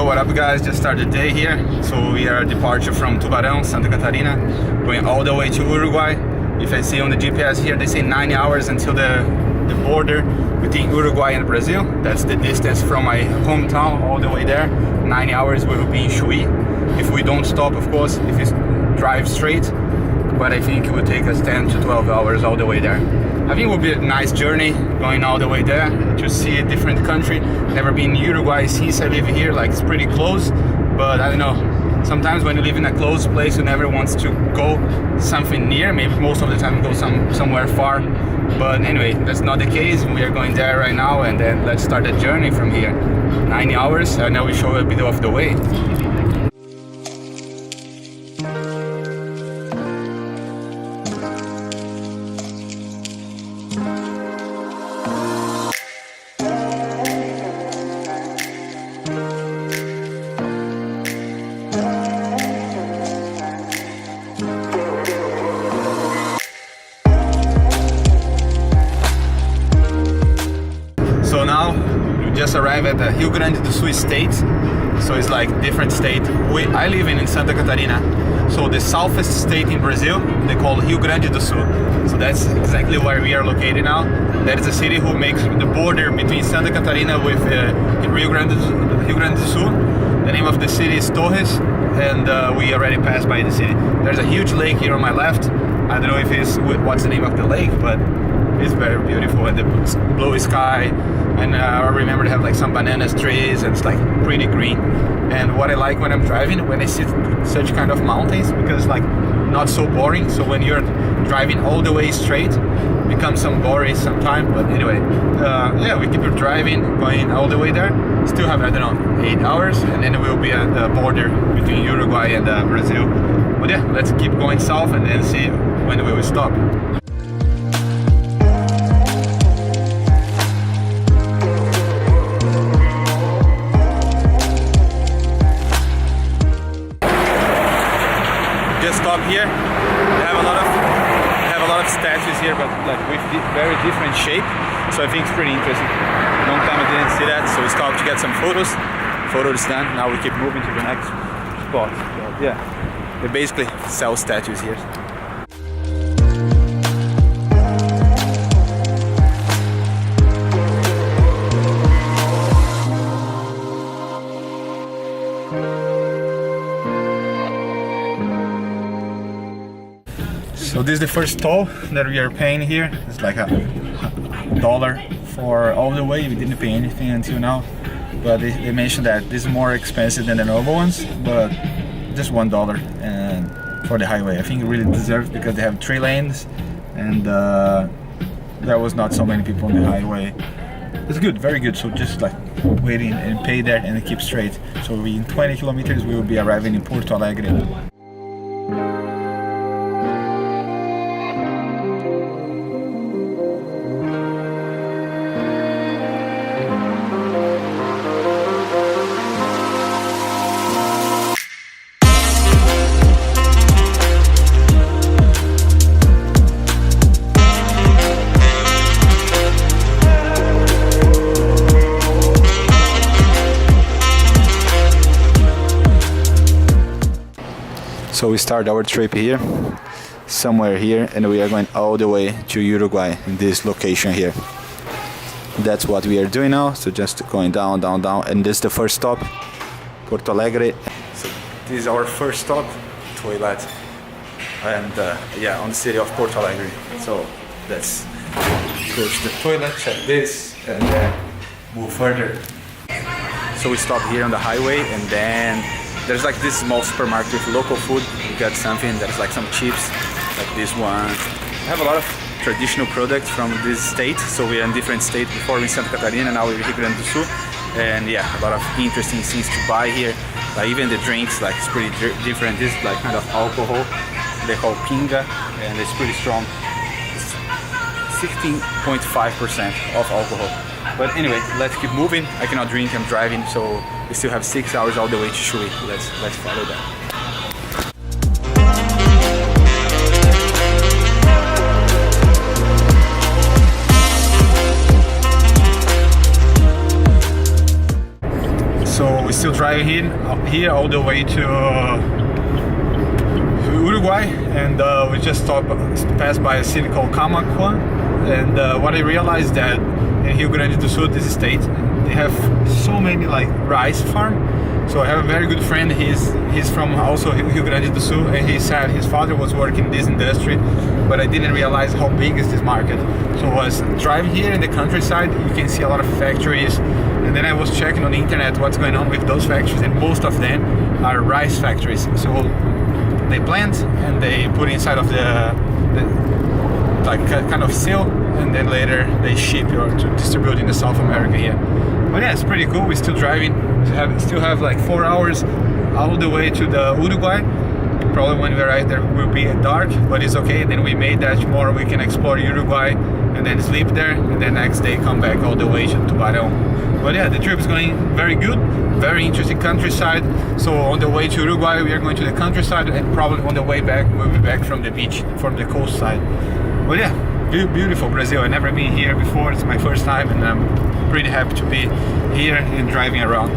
Yo, what up guys? Just started the day here. So we are departure from Tubarão, Santa Catarina, going all the way to Uruguay. If I see on the GPS here, they say 9 hours until the border between Uruguay and Brazil. That's the distance from my hometown all the way there. 9 hours we will be in Chuí. If we don't stop, of course, if we drive straight. But I think it will take us 10 to 12 hours all the way there. I think it will be a nice journey going all the way there to see a different country. Never been in Uruguay since I live here, like it's pretty close, but I don't know. Sometimes when you live in a close place, you never want to go something near. Maybe most of the time go somewhere far. But anyway, that's not the case. We are going there right now, and then let's start the journey from here. 9 hours, and now we show a bit of the way. So now we just arrived at the Rio Grande do Sul state. So it's like different state. I live in Santa Catarina. So the southest state in Brazil, they call Rio Grande do Sul. So that's exactly where we are located now. That is a city who makes the border between Santa Catarina with Rio Grande do Sul. The name of the city is Torres, and we already passed by the city. There's a huge lake here on my left. I don't know if it's what's the name of the lake, but it's very beautiful, and the blue sky. And I remember to have like some bananas trees, and it's like pretty green. And what I like when I'm driving, when I see such kind of mountains, because like not so boring. So when you're driving all the way straight, it becomes some boring sometimes. But anyway, yeah, we keep driving, going all the way there. Still have, I don't know, 8 hours, and then we'll be at the border between Uruguay and Brazil. But yeah, let's keep going south and then see when we will stop. Stop here. They have a lot of statues here, but like with very different shape. So I think it's pretty interesting. Long time I didn't see that, so we stopped to get some photos. Photo is done. Now we keep moving to the next spot. But yeah, they basically sell statues here. So this is the first toll that we are paying here. It's like $1 for all the way. We didn't pay anything until now, but they mentioned that this is more expensive than the normal ones, but just $1 and for the highway. I think it really deserves, because they have 3 lanes, and there was not so many people on the highway. It's good, very good. So just like waiting and pay there and keep straight. So in 20 kilometers we will be arriving in Porto Alegre. So we start our trip here, somewhere here, and we are going all the way to Uruguay in this location here. That's what we are doing now. So just going down, down, down, and this is the first stop, Porto Alegre. So this is our first stop, toilet, and yeah, on the city of Porto Alegre. So let's go to the toilet, check this, and then move further. So we stop here on the highway, and then there's like this small supermarket with local food. We got something that's like some chips, like this one. We have a lot of traditional products from this state. So we are in different states. Before we in Santa Catarina, now we're in Rio Grande do Sul. And yeah, a lot of interesting things to buy here. Like even the drinks, like it's pretty different. This is like kind of alcohol. They call pinga, and it's pretty strong. It's 16.5% of alcohol. But anyway, let's keep moving. I cannot drink, I'm driving, so we still have 6 hours all the way to Chuí. Let's follow that. still driving here all the way to Uruguay, and we just passed by a city called Camacua, and what I realized that in Rio Grande do Sul, this state, they have so many like rice farm. So I have a very good friend, he's from also Rio Grande do Sul, and he said his father was working in this industry, but I didn't realize how big is this market. So I was driving here in the countryside, you can see a lot of factories, and then I was checking on the internet what's going on with those factories, and most of them are rice factories. So they plant and they put inside of the like kind of seal, and then later they ship or to distribute in the South America here. But yeah, it's pretty cool. We're still driving. We still have like 4 hours all the way to the Uruguay. Probably when we arrive there will be dark, but it's okay. Then we made that tomorrow we can explore Uruguay and then sleep there, and then next day come back all the way to Tubarão. But yeah, the trip is going very good, very interesting countryside. So on the way to Uruguay we are going to the countryside, and probably on the way back we'll be back from the beach, from the coast side. But yeah, beautiful Brazil. I've never been here before, it's my first time, and I'm pretty happy to be here and driving around.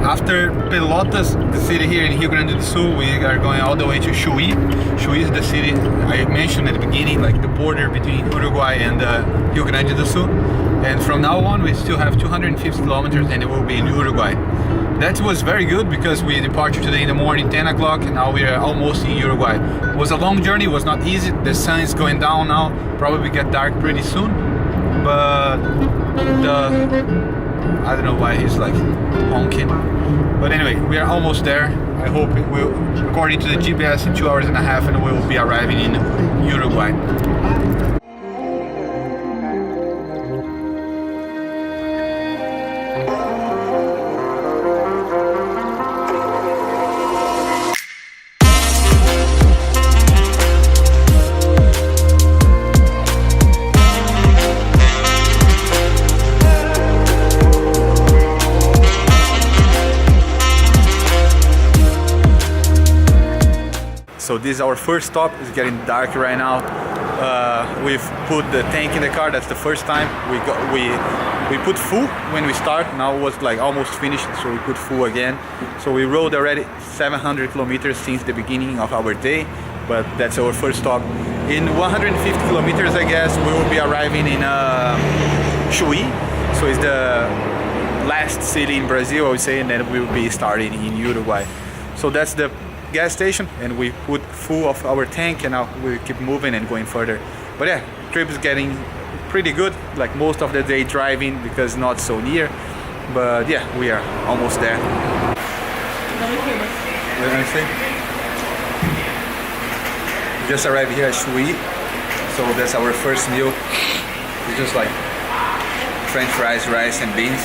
After Pelotas, the city here in Rio Grande do Sul, we are going all the way to Chuí. Chuí is the city I mentioned at the beginning, like the border between Uruguay and Rio Grande do Sul. And from now on, we still have 250 kilometers and it will be in Uruguay. That was very good because we departed today in the morning, 10 o'clock, and now we are almost in Uruguay. It was a long journey, it was not easy. The sun is going down now, probably get dark pretty soon. But I don't know why he's like honking. But anyway, we are almost there. I hope it will, according to the GPS, in 2 hours and a half, and we will be arriving in Uruguay. So this is our first stop. It's getting dark right now. We've put the tank in the car. That's the first time we put full when we start. Now it was like almost finished, so we put full again. So we rode already 700 kilometers since the beginning of our day, but that's our first stop. In 150 kilometers, I guess, we will be arriving in Chuí. So it's the last city in Brazil, I would say, and then we will be starting in Uruguay. So that's the gas station, and we put full of our tank, and now we keep moving and going further. But yeah, trip is getting pretty good, like most of the day driving because not so near, but yeah, we are almost there. Just arrived here at Chuí, so that's our first meal. It's just like French fries, rice and beans.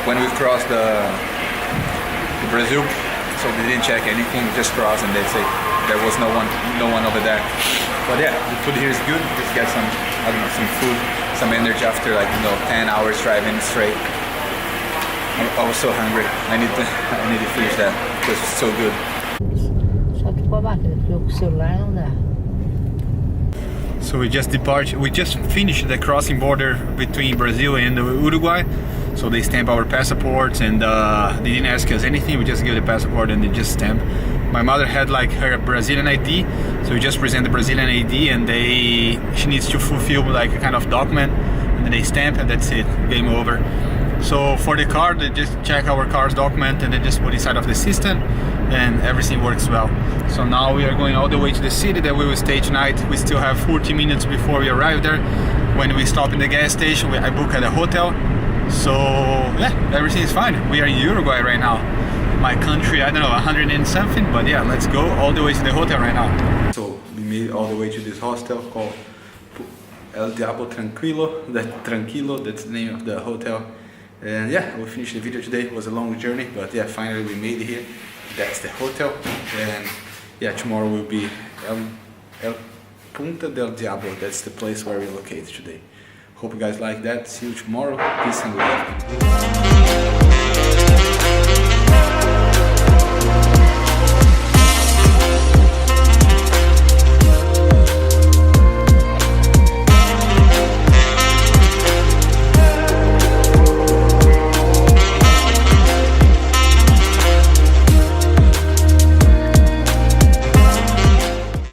When we crossed the Brazil, so they didn't check anything, just cross, and they say there was no one over there. But yeah, the food here is good. Just get some, I don't know, some food, some energy after 10 hours driving straight. I was so hungry. I need to finish that because it's so good. Só que com a máquina, porque com o celular não dá. So we just finished the crossing border between Brazil and Uruguay. So they stamp our passports, and they didn't ask us anything. We just give the passport and they just stamp. My mother had like her Brazilian ID, so we just present the Brazilian ID, and she needs to fulfill like a kind of document, and then they stamp, and that's it, game over. So for the car, they just check our car's document and they just put inside of the system, and everything works well. So now we are going all the way to the city that we will stay tonight. We still have 40 minutes before we arrive there. When we stop in the gas station, I book at a hotel. So yeah, everything is fine. We are in Uruguay right now. My country, I don't know, 100 and something, but yeah, let's go all the way to the hotel right now. So we made all the way to this hostel called El Diablo Tranquilo. That's the name of the hotel. And yeah, we'll finish the video today. It was a long journey, but yeah, finally we made it here. That's the hotel. And yeah, tomorrow will be El Punta del Diablo. That's the place where we located today. Hope you guys like that. See you tomorrow. Peace and love.